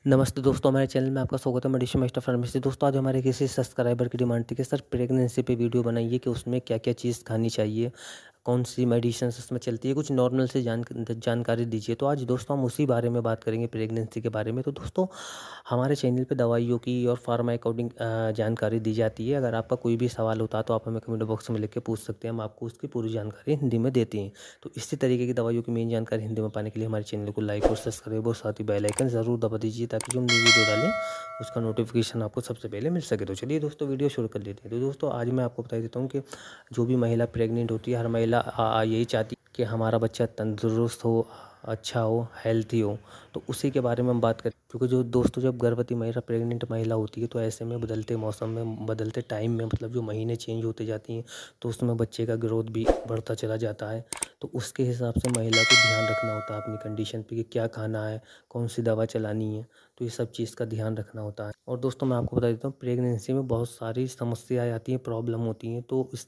नमस्ते दोस्तों, हमारे चैनल में आपका स्वागत है। Medicine master pharmacy. दोस्तों, आज हमारे किसी सब्सक्राइबर की डिमांड थी कि सर प्रेगनेंसी पे वीडियो बनाइए कि उसमें क्या-क्या चीज़ खानी चाहिए, कौन सी मेडिसिन्स उसमें चलती है, कुछ नॉर्मल सी जानकारी दीजिए। तो आज दोस्तों हम उसी बारे में बात करेंगे, प्रेगनेंसी के बारे में। तो दोस्तों, हमारे चैनल पे दवाइयों की और फार्मा अकॉर्डिंग जानकारी दी जाती है। अगर आपका कोई भी सवाल होता है तो आप हमें कमेंट बॉक्स में लिख के पूछ सकते हैं, हम आपको उसकी पूरी जानकारी हिंदी में देते हैं। तो इसी तरीके की दवाइयों की मेन जानकारी हिंदी में पाने के लिए हमारे चैनल को लाइक और सब्सक्राइब और साथ ही बेल आइकन ज़रूर दबा दीजिए, ताकि जो हम न्यू वीडियो डालें उसका नोटिफिकेशन आपको सबसे पहले मिल सके। तो चलिए दोस्तों, वीडियो शुरू कर लेते हैं। तो दोस्तों, आज मैं आपको बता देता हूँ कि जो भी महिला प्रेग्नेंट होती है, हर महिला यही चाहती है कि हमारा बच्चा तंदुरुस्त हो, अच्छा हो, हेल्थी हो। तो उसी के बारे में हम बात करें, क्योंकि जो दोस्तों जब गर्भवती महिला प्रेग्नेंट महिला होती है तो ऐसे में बदलते मौसम में, बदलते टाइम में, मतलब जो महीने चेंज होते जाती हैं, तो उसमें बच्चे का ग्रोथ भी बढ़ता चला जाता है। तो उसके हिसाब से महिला को ध्यान रखना होता है अपनी कंडीशन पे कि क्या खाना है, कौन सी दवा चलानी है। तो ये सब चीज़ का ध्यान रखना होता है। और दोस्तों, मैं आपको बता देता हूँ, प्रेगनेंसी में बहुत सारी समस्याएँ आती हैं, प्रॉब्लम होती हैं। तो इस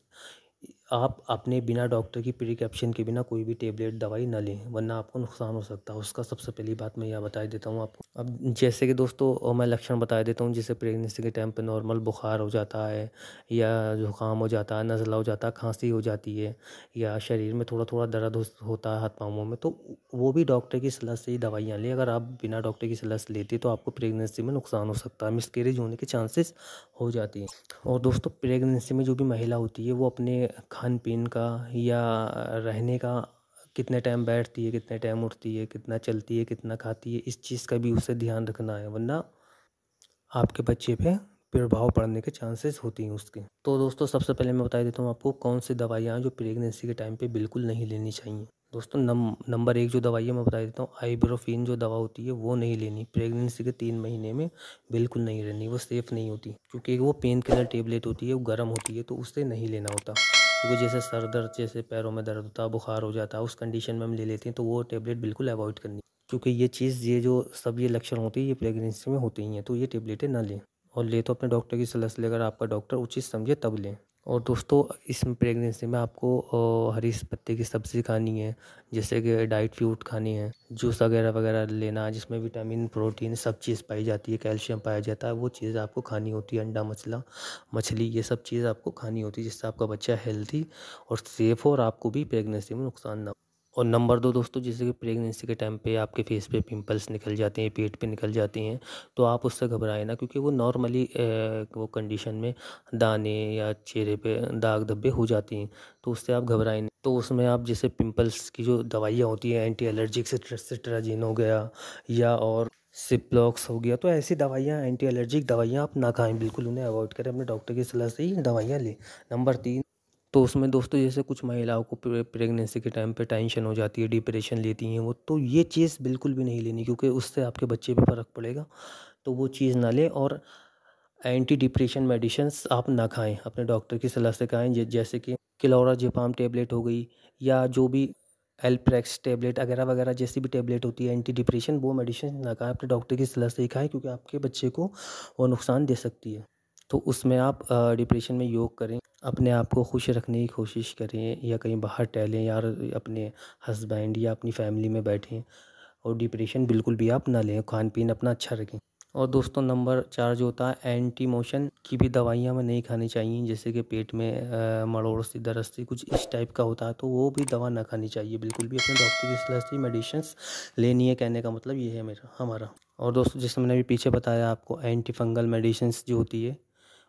आप अपने बिना डॉक्टर की प्रिस्क्रिप्शन के बिना कोई भी टेबलेट दवाई ना लें, वरना आपको नुकसान हो सकता है। उसका सबसे पहली बात मैं यह बता देता हूँ आपको। अब जैसे कि दोस्तों, मैं लक्षण बता देता हूँ। जैसे प्रेगनेंसी के टाइम पे नॉर्मल बुखार हो जाता है, या जुकाम हो जाता है, नज़ला हो जाता है, खांसी हो जाती है, या शरीर में थोड़ा थोड़ा दर्द होता है हाथ पाँवों में, तो वो भी डॉक्टर की सलाह से ही दवाइयाँ लें। अगर आप बिना डॉक्टर की सलाह से लेते तो आपको प्रेगनेंसी में नुकसान हो सकता है, मिसकैरेज होने के चांसेस हो जाती हैं। और दोस्तों, प्रेगनेंसी में जो भी महिला होती है वो अपने खान-पीन का या रहने का, कितने टाइम बैठती है, कितने टाइम उठती है, कितना चलती है, कितना खाती है, इस चीज़ का भी उसे ध्यान रखना है, वरना आपके बच्चे पे प्रभाव पड़ने के चांसेस होती हैं उसके। तो दोस्तों, सबसे पहले मैं बता देता हूँ आपको कौन सी दवाइयाँ हैं जो प्रेगनेंसी के टाइम पे बिल्कुल नहीं लेनी चाहिए। दोस्तों, नंबर 1 जो दवाई है मैं बता देता हूँ, आइब्रोफिन जो दवा होती है वो नहीं लेनी। प्रेगनेंसी के 3 महीने में बिल्कुल नहीं लेनी, वो सेफ़ नहीं होती, क्योंकि वो पेन किलर टेबलेट होती है, वो गर्म होती है, तो उससे नहीं लेना होता। क्योंकि जैसे सर दर्द, जैसे पैरों में दर्द होता है, बुखार हो जाता है, उस कंडीशन में हम ले लेते हैं, तो वो टेबलेट बिल्कुल अवॉइड करनी। क्योंकि ये चीज़, ये जो सब ये लक्षण होते हैं, ये प्रेगनेंसी में होते ही हैं, तो ये टेबलेटें ना लें। और ले तो अपने डॉक्टर की सलाह से लें, अगर आपका डॉक्टर उचित समझे तब लें। और दोस्तों, इस प्रेगनेंसी में आपको हरी पत्ते की सब्ज़ी खानी है, जैसे कि डाइट फ्रूट खानी है, जूस वगैरह वगैरह लेना है, जिसमें विटामिन, प्रोटीन सब चीज़ पाई जाती है, कैल्शियम पाया जाता है, वो चीज़ आपको खानी होती है। अंडा, मछली, ये सब चीज़ आपको खानी होती है, जिससे आपका बच्चा हेल्थी और सेफ़ हो, और आपको भी प्रेगनेंसी में नुकसान ना हो। और नंबर 2 दोस्तों, जैसे कि प्रेगनेंसी के टाइम पे आपके फेस पे पिंपल्स निकल जाते हैं, पेट पे निकल जाते हैं, तो आप उससे घबराएं ना, क्योंकि वो नॉर्मली वो कंडीशन में दाने या चेहरे पे दाग धब्बे हो जाती हैं, तो उससे आप घबराएं नहीं। तो उसमें आप जैसे पिंपल्स की जो दवाइयाँ होती हैं, एंटी एलर्जिक सिट्राजिन हो गया, या और सिप्लॉक्स हो गया, तो ऐसी दवाइयाँ, एंटी एलर्जिक दवाइयाँ आप ना खाएं, बिल्कुल उन्हें अवॉइड करें, अपने डॉक्टर की सलाह से ही दवाइयाँ लें। नंबर 3, तो उसमें दोस्तों, जैसे कुछ महिलाओं को प्रेगनेंसी के टाइम पे टेंशन हो जाती है, डिप्रेशन लेती हैं वो, तो ये चीज़ बिल्कुल भी नहीं लेनी, क्योंकि उससे आपके बच्चे पे फ़र्क पड़ेगा। तो वो चीज़ ना लें। और एंटी डिप्रेशन मेडिसिन्स आप ना खाएं, अपने डॉक्टर की सलाह से खाएं, जैसे कि क्लोराज़ेपाम टेबलेट हो गई, या जो भी एल्प्रेक्स टेबलेट वगैरह वगैरह, जैसी भी टेबलेट होती है एंटी डिप्रेशन, वो मेडिसिन ना खाएं, अपने डॉक्टर की सलाह से ही खाएं, क्योंकि आपके बच्चे को वो नुकसान दे सकती है। तो उसमें आप डिप्रेशन में योग करें, अपने आप को खुश रखने की कोशिश करें, या कहीं बाहर टहलें, या अपने हस्बैंड या अपनी फैमिली में बैठें। और डिप्रेशन बिल्कुल भी आप ना लें, खान पीन अपना अच्छा रखें। और दोस्तों, नंबर 4 जो होता है, एंटी मोशन की भी दवाइयाँ हमें नहीं खानी चाहिए, जैसे कि पेट में मरोड़ सी, दर्द सी, कुछ इस टाइप का होता है, तो वो भी दवा ना खानी चाहिए बिल्कुल भी, अपने डॉक्टर की सलाह से मेडिसिन्स लेनी है। कहने का मतलब ये है मेरा हमारा। और दोस्तों, जैसे मैंने अभी पीछे बताया आपको, एंटी फंगल मेडिसिन्स जो होती है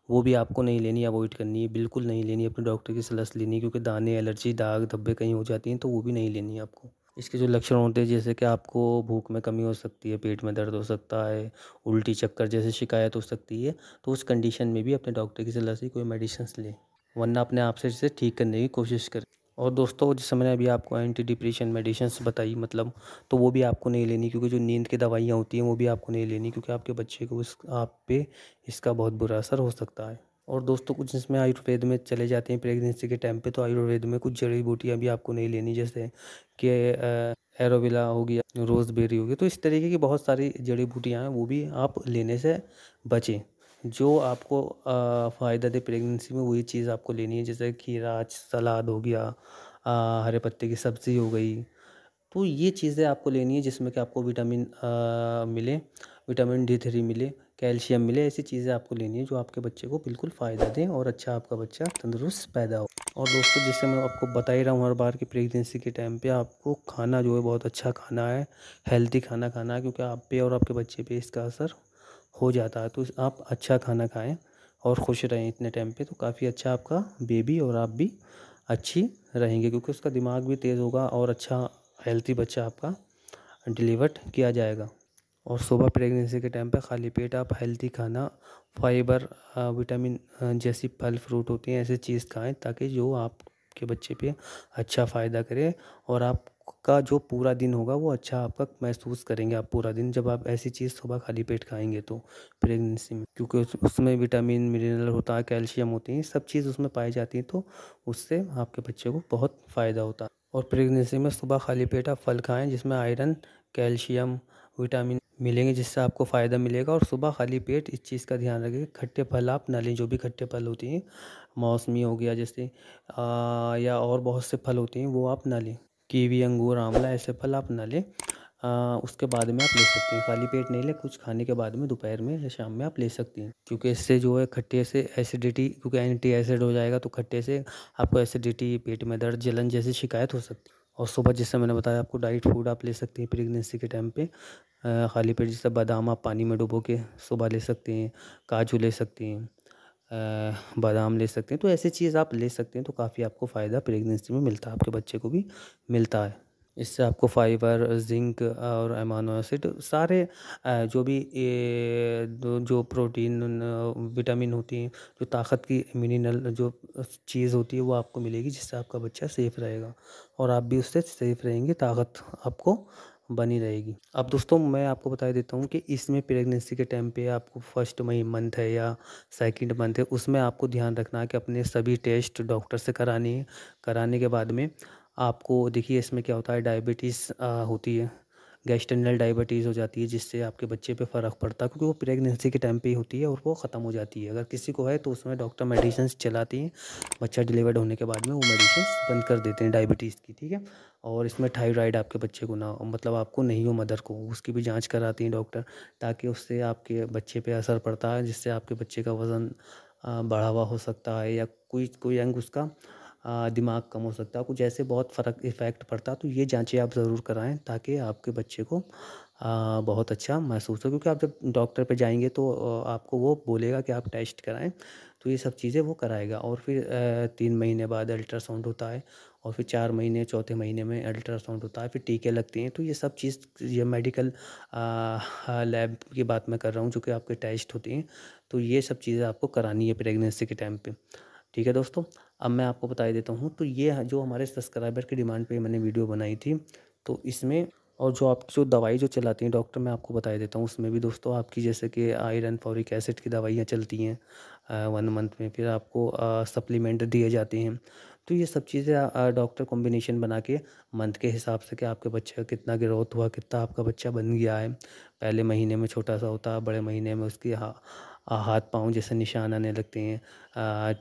वो भी आपको नहीं लेनी, अवॉइड करनी है, बिल्कुल नहीं लेनी, अपने डॉक्टर की सलाह से लेनी है, क्योंकि दाने, एलर्जी, दाग धब्बे कहीं हो जाती हैं, तो वो भी नहीं लेनी है आपको। इसके जो लक्षण होते हैं, जैसे कि आपको भूख में कमी हो सकती है, पेट में दर्द हो सकता है, उल्टी चक्कर जैसे शिकायत हो सकती है, तो उस कंडीशन में भी अपने डॉक्टर की सलाह से कोई मेडिसिन्स लें, वरना अपने आप से इसे ठीक करने की कोशिश करें। और दोस्तों, जैसे मैंने अभी आपको एंटी डिप्रेशन मेडिसिन्स बताई, मतलब, तो वो भी आपको नहीं लेनी, क्योंकि जो नींद की दवाइयाँ होती हैं वो भी आपको नहीं लेनी, क्योंकि आपके बच्चे को आप पे इसका बहुत बुरा असर हो सकता है। और दोस्तों, कुछ इसमें आयुर्वेद में चले जाते हैं प्रेगनेंसी के टाइम पे, तो आयुर्वेद में कुछ जड़ी बूटियाँ भी आपको नहीं लेनी, जैसे कि एलोवेरा हो गया, रोज़बेरी हो गया, तो इस तरीके की बहुत सारी जड़ी बूटियाँ हैं, वो भी आप लेने से बचें। जो आपको फ़ायदा दे प्रेगनेंसी में, वही चीज़ आपको लेनी है, जैसे खीरा, सलाद हो गया, हरे पत्ते की सब्ज़ी हो गई, तो ये चीज़ें आपको लेनी है, जिसमें कि आपको विटामिन मिले। विटामिन D3 मिले, कैल्शियम मिले, ऐसी चीज़ें आपको लेनी है जो आपके बच्चे को बिल्कुल फ़ायदा दें और अच्छा आपका बच्चा तंदुरुस्त पैदा हो। और दोस्तों, जैसे मैं आपको बता ही रहा हूँ हर बार कि प्रेगनेंसी के टाइम पे आपको खाना जो है बहुत अच्छा खाना है, हेल्दी खाना खाना है, क्योंकि आप पे और आपके बच्चे पे इसका असर हो जाता है। तो आप अच्छा खाना खाएँ और खुश रहें इतने टाइम पे, तो काफ़ी अच्छा आपका बेबी और आप भी अच्छी रहेंगे, क्योंकि उसका दिमाग भी तेज़ होगा और अच्छा हेल्थी बच्चा आपका डिलीवर्ड किया जाएगा। और सुबह प्रेगनेंसी के टाइम पे खाली पेट आप हेल्दी खाना, फाइबर, विटामिन जैसी फल फ्रूट होती हैं ऐसी चीज़ खाएं, ताकि जो आपके बच्चे पे अच्छा फ़ायदा करे और आपका जो पूरा दिन होगा वो अच्छा आपका महसूस करेंगे आप पूरा दिन, जब आप ऐसी चीज़ सुबह खाली पेट खाएंगे तो प्रेगनेंसी में, क्योंकि उसमें विटामिन मिनरल होता है, कैल्शियम होती हैं, सब चीज़ उसमें पाई जाती है, तो उससे आपके बच्चे को बहुत फ़ायदा होता है। और प्रेगनेंसी में सुबह खाली पेट आप फल खाएं जिसमें आयरन, कैल्शियम, विटामिन मिलेंगे, जिससे आपको फ़ायदा मिलेगा। और सुबह खाली पेट इस चीज़ का ध्यान रखें, खट्टे फल आप ना लें, जो भी खट्टे फल होती हैं, मौसमी हो गया जैसे, या और बहुत से फल होते हैं वो आप ना लें, कीवी, अंगूर, आंवला, ऐसे फल आप ना लें। उसके बाद में आप ले सकते हैं, खाली पेट नहीं लें, कुछ खाने के बाद में दोपहर में या शाम में आप ले सकती हैं, क्योंकि इससे जो है खट्टे से एसिडिटी, क्योंकि एंटी एसिड हो जाएगा तो खट्टे से आपको एसिडिटी, पेट में दर्द, जलन जैसी शिकायत हो सकती है। और सुबह जैसे मैंने बताया आपको, डाइट फूड आप ले सकते हैं प्रेगनेंसी के टाइम पे, खाली पेट जैसे बादाम आप पानी में डुबो के सुबह ले सकते हैं, काजू ले सकते हैं, बादाम ले सकते हैं, तो ऐसी चीज़ आप ले सकते हैं, तो काफ़ी आपको फ़ायदा प्रेगनेंसी में मिलता है, आपके बच्चे को भी मिलता है। इससे आपको फाइबर, ज़िंक और अमाइनो एसिड सारे, जो भी जो प्रोटीन, विटामिन होती हैं, जो ताकत की मिनरल जो चीज़ होती है वो आपको मिलेगी, जिससे आपका बच्चा सेफ़ रहेगा और आप भी उससे सेफ़ रहेंगे, ताकत आपको बनी रहेगी। अब दोस्तों, मैं आपको बता देता हूँ कि इसमें प्रेगनेंसी के टाइम पे आपको फर्स्ट मंथ है या सेकंड मंथ है, उसमें आपको ध्यान रखना है कि अपने सभी टेस्ट डॉक्टर से करानी है। कराने के बाद में आपको देखिए इसमें क्या होता है, डायबिटीज़ होती है, गैस्ट्रिनल डायबिटीज़ हो जाती है, जिससे आपके बच्चे पे फ़र्क पड़ता है, क्योंकि वो प्रेगनेंसी के टाइम पे ही होती है और वो ख़त्म हो जाती है। अगर किसी को है तो उसमें डॉक्टर मेडिसिन्स चलाती हैं, बच्चा डिलीवर्ड होने के बाद में वो मेडिसिन्स बंद कर देते हैं डायबिटीज़ की, ठीक है। और इसमें थायराइड आपके बच्चे को ना हो, मतलब आपको नहीं हो, मदर को, उसकी भी जाँच कराती हैं डॉक्टर, ताकि उससे आपके बच्चे पे असर पड़ता है, जिससे आपके बच्चे का वज़न बढ़ा हुआ हो सकता है, या कोई कोई अंग उसका दिमाग कम हो सकता है, कुछ ऐसे बहुत फ़र्क इफ़ेक्ट पड़ता है। तो ये जाँचें आप ज़रूर कराएँ, ताकि आपके बच्चे को बहुत अच्छा महसूस हो, क्योंकि आप जब डॉक्टर पे जाएँगे तो आपको वो बोलेगा कि आप टेस्ट कराएँ, तो ये सब चीज़ें वो कराएगा। और फिर 3 महीने बाद अल्ट्रासाउंड होता है, और फिर 4 महीने, चौथे महीने में अल्ट्रासाउंड होता है, फिर टीके लगते हैं। तो ये सब चीज़, ये मेडिकल लैब की बात मैं कर रहा हूँ, जो कि आपके टेस्ट होते हैं, तो ये सब चीज़ें आपको करानी है प्रेगनेंसी के टाइम पे। ठीक है दोस्तों, अब मैं आपको बता ही देता हूँ, तो ये जो हमारे सब्सक्राइबर की डिमांड पे मैंने वीडियो बनाई थी, तो इसमें, और जो आप जो दवाई जो चलाती हैं डॉक्टर, मैं आपको बता ही देता हूँ, उसमें भी दोस्तों आपकी जैसे कि आयरन, फॉलिक एसिड की दवाइयाँ चलती हैं 1 मंथ में, फिर आपको सप्लीमेंट दिए जाते हैं। तो ये सब चीज़ें डॉक्टर कॉम्बिनेशन बना के मंथ के हिसाब से, कि आपके बच्चे का कितना ग्रोथ हुआ, कितना आपका बच्चा बन गया है। पहले महीने में छोटा सा होता है, बड़े महीने में उसकी हाथ पाँव जैसे निशान आने लगते हैं,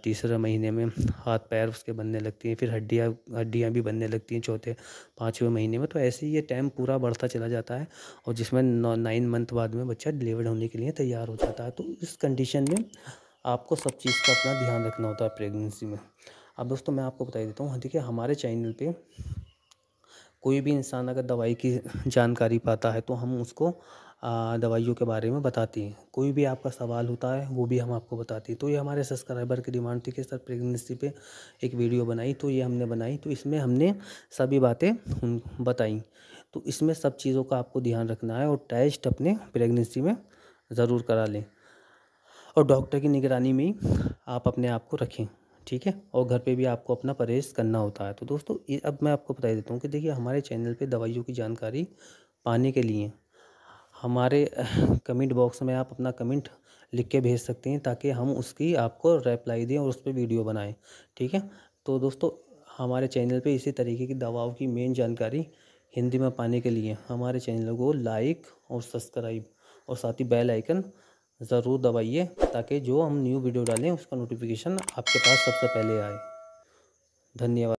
तीसरे महीने में हाथ पैर उसके बनने लगती हैं, फिर हड्डियाँ भी बनने लगती हैं चौथे 5वें महीने में। तो ऐसे ही ये टाइम पूरा बढ़ता चला जाता है, और जिसमें 9 मंथ बाद में बच्चा डिलीवर्ड होने के लिए तैयार हो जाता है। तो इस कंडीशन में आपको सब चीज़ का अपना ध्यान रखना होता है प्रेगनेंसी में। अब दोस्तों, मैं आपको बता ही देता हूँ, देखिए हमारे चैनल पे कोई भी इंसान अगर दवाई की जानकारी पाता है, तो हम उसको दवाइयों के बारे में बताते हैं। कोई भी आपका सवाल होता है वो भी हम आपको बताते हैं। तो ये हमारे सब्सक्राइबर की डिमांड थी कि सर प्रेगनेंसी पे एक वीडियो बनाई, तो ये हमने बनाई, तो इसमें हमने सभी बातें बताई। तो इसमें सब चीज़ों का आपको ध्यान रखना है, और टेस्ट अपने प्रेगनेंसी में ज़रूर करा लें, और डॉक्टर की निगरानी में ही आप अपने आप को रखें, ठीक है। और घर पे भी आपको अपना परहेज़ करना होता है। तो दोस्तों, ये अब मैं आपको बता देता हूँ कि देखिए हमारे चैनल पे दवाइयों की जानकारी पाने के लिए हमारे कमेंट बॉक्स में आप अपना कमेंट लिख के भेज सकते हैं, ताकि हम उसकी आपको रिप्लाई दें और उस पे वीडियो बनाएं, ठीक है। तो दोस्तों, हमारे चैनल पे इसी तरीके की दवाओं की मेन जानकारी हिंदी में पाने के लिए हमारे चैनल को लाइक और सब्सक्राइब, और साथ ही बेल आइकन ज़रूर दबाइए, ताकि जो हम न्यू वीडियो डालें उसका नोटिफिकेशन आपके पास सबसे पहले आए। धन्यवाद।